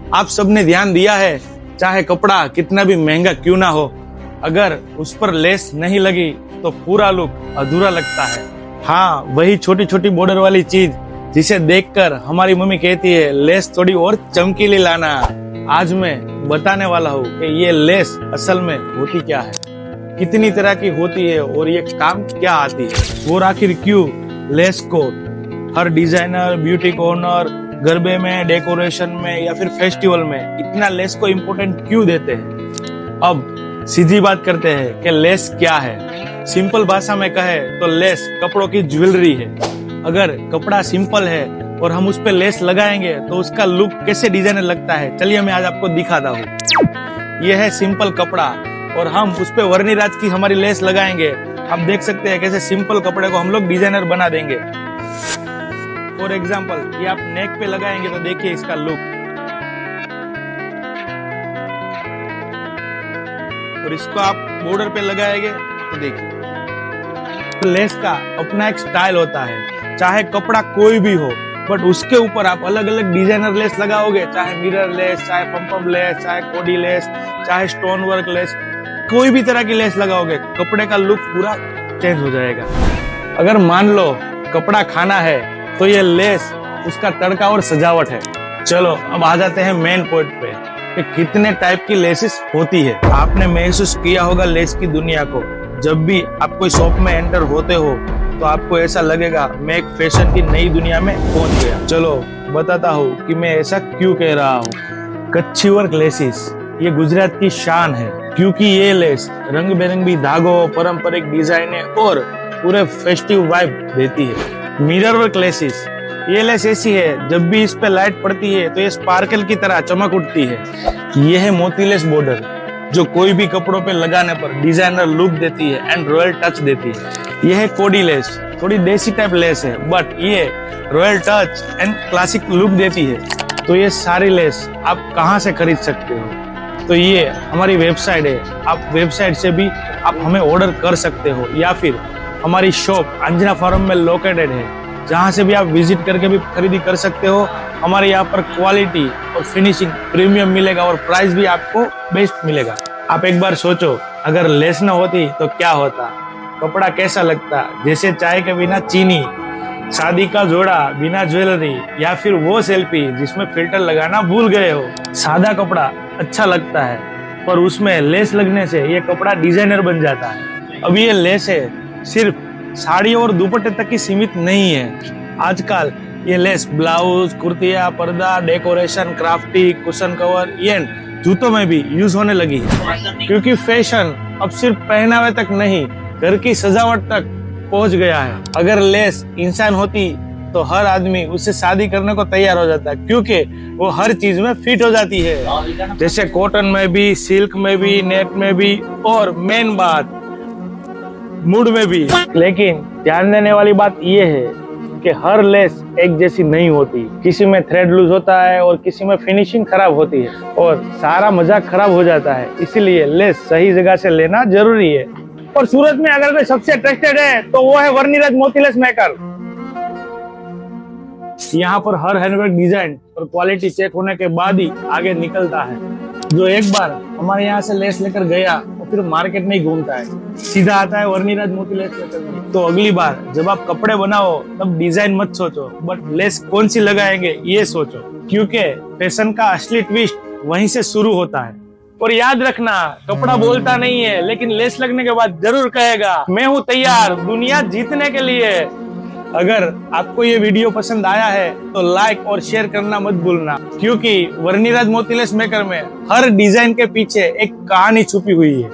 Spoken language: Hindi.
आप सबने ध्यान दिया है, चाहे कपड़ा कितना भी महंगा क्यों ना हो, अगर उस पर लेस नहीं लगी तो पूरा लुक अधूरा लगता है। हाँ, वही छोटी छोटी बॉर्डर वाली चीज जिसे देखकर हमारी मम्मी कहती है लेस थोड़ी और चमकीली लाना। आज मैं बताने वाला हूँ कि ये लेस असल में होती क्या है, कितनी तरह की होती है और ये काम क्या आती है, और आखिर क्यों लेस को हर डिजाइनर, ब्यूटी कॉर्नर, गरबे में, डेकोरेशन में या फिर फेस्टिवल में इतना लेस को इम्पोर्टेंट क्यों देते हैं। अब सीधी बात करते हैं कि लेस क्या है। सिंपल भाषा में कहे तो लेस कपड़ों की ज्वेलरी है। अगर कपड़ा सिंपल है और हम उस पे लेस लगाएंगे तो उसका लुक कैसे डिजाइनर लगता है, चलिए मैं आज आपको दिखाता हूँ। यह है सिंपल कपड़ा और हम उस पे वर्णिराज की हमारी लेस लगाएंगे। आप देख सकते हैं कैसे सिंपल कपड़े को हम लोग डिजाइनर बना देंगे। फॉर एग्जाम्पल ये आप नेक पे लगाएंगे तो देखिए इसका लुक, और इसको आप बॉर्डर पे लगाएंगे तो देखिए। तो लेस का अपना एक स्टाइल होता है, चाहे कपड़ा कोई भी हो, बट उसके ऊपर आप अलग अलग डिजाइनर लेस लगाओगे, चाहे मिरर लेस, चाहे पम लेस, चाहे कोडी लेस, चाहे स्टोन वर्क लेस, कोई भी तरह की लेस लगाओगे, कपड़े का लुक पूरा चेंज हो जाएगा। अगर मान लो कपड़ा खाना है तो ये लेस उसका तड़का और सजावट है। चलो अब आ जाते हैं मेन पॉइंट पे कि कितने टाइप की लेसेस होती है। आपने महसूस किया होगा लेस की दुनिया को। जब भी आप कोई शॉप में एंटर होते हो तो आपको ऐसा लगेगा मैं एक फैशन की नई दुनिया में पहुंच गया। चलो बताता हूँ कि मैं ऐसा क्यों कह रहा हूँ। कच्छी वर्क लेसेस ये गुजरात की शान है, क्योंकि ये लेस रंग बिरंगी धागों, पारंपरिक डिजाइने और पूरे फेस्टिव वाइब देती है। मिरर वर्क लेसेस ये लेस ऐसी है जब भी इस पे लाइट पड़ती है तो ये स्पार्कल की तरह चमक उठती है। ये है मोती लेस बॉर्डर जो कोई भी कपड़ों पे लगाने पर डिजाइनर लुक देती है एंड रॉयल टच देती है। यह है कोडी लेस, थोड़ी देसी टाइप लेस है बट ये royal touch and classic look देती है। तो ये सारी लेस आप कहाँ से खरीद सकते हो? तो ये हमारी वेबसाइट है, आप वेबसाइट से भी आप हमें ऑर्डर कर सकते हो, या फिर हमारी शॉप अंजना फार्म में लोकेटेड है, जहाँ से भी आप विजिट करके भी खरीदी कर सकते हो। हमारे यहाँ पर क्वालिटी और फिनिशिंग प्रीमियम मिलेगा और प्राइस भी आपको बेस्ट मिलेगा। आप एक बार सोचो अगर लेस न होती तो क्या होता, कपड़ा कैसा लगता, जैसे चाय के बिना चीनी, शादी का जोड़ा बिना ज्वेलरी, या फिर वो सेल्फी जिसमें फिल्टर लगाना भूल गए हो। सादा कपड़ा अच्छा लगता है पर उसमें लेस लगने से ये कपड़ा डिजाइनर बन जाता है। अब ये लेस है सिर्फ साड़ी और दुपट्टे तक ही सीमित नहीं है। आजकल ये लेस ब्लाउज, कुर्तिया, पर्दा, डेकोरेशन, क्राफ्टी, कुशन कवर, ये जूतों में भी यूज होने लगी है। क्योंकि फैशन अब सिर्फ पहनावे तक नहीं, घर की सजावट तक पहुंच गया है। अगर लेस इंसान होती तो हर आदमी उससे शादी करने को तैयार हो जाता है, क्योंकि वो हर चीज में फिट हो जाती है, जैसे कॉटन में भी, सिल्क में भी, नेट में भी, और मेन बात मूड में भी। लेकिन ध्यान देने वाली बात ये है कि हर लेस एक जैसी नहीं होती। किसी में थ्रेड लूज होता है और किसी में फिनिशिंग खराब होती है और सारा मजाक खराब हो जाता है। इसीलिए लेस सही जगह से लेना जरूरी है। और सूरत में अगर कोई सबसे ट्रस्टेड है तो वो है वर्णिराज मोती लेस मेकर। यहाँ पर हर हैंडवर्क डिजाइन और क्वालिटी चेक होने के बाद ही आगे निकलता है। जो एक बार हमारे यहाँ से लेस लेकर गया वो फिर मार्केट में ही घूमता है, सीधा आता है वर्णिराज मोती लेस लेकर। तो अगली बार जब आप कपड़े बनाओ तब डिजाइन मत सोचो, बट लेस कौन सी लगाएंगे ये सोचो, क्योंकि फैशन का असली ट्विस्ट वहीं से शुरू होता है। और याद रखना, कपड़ा बोलता नहीं है लेकिन लेस लगने के बाद जरूर कहेगा मैं हूँ तैयार दुनिया जीतने के लिए। अगर आपको ये वीडियो पसंद आया है तो लाइक और शेयर करना मत भूलना, क्योंकि वर्णिराज मोती लेस मेकर में हर डिजाइन के पीछे एक कहानी छुपी हुई है।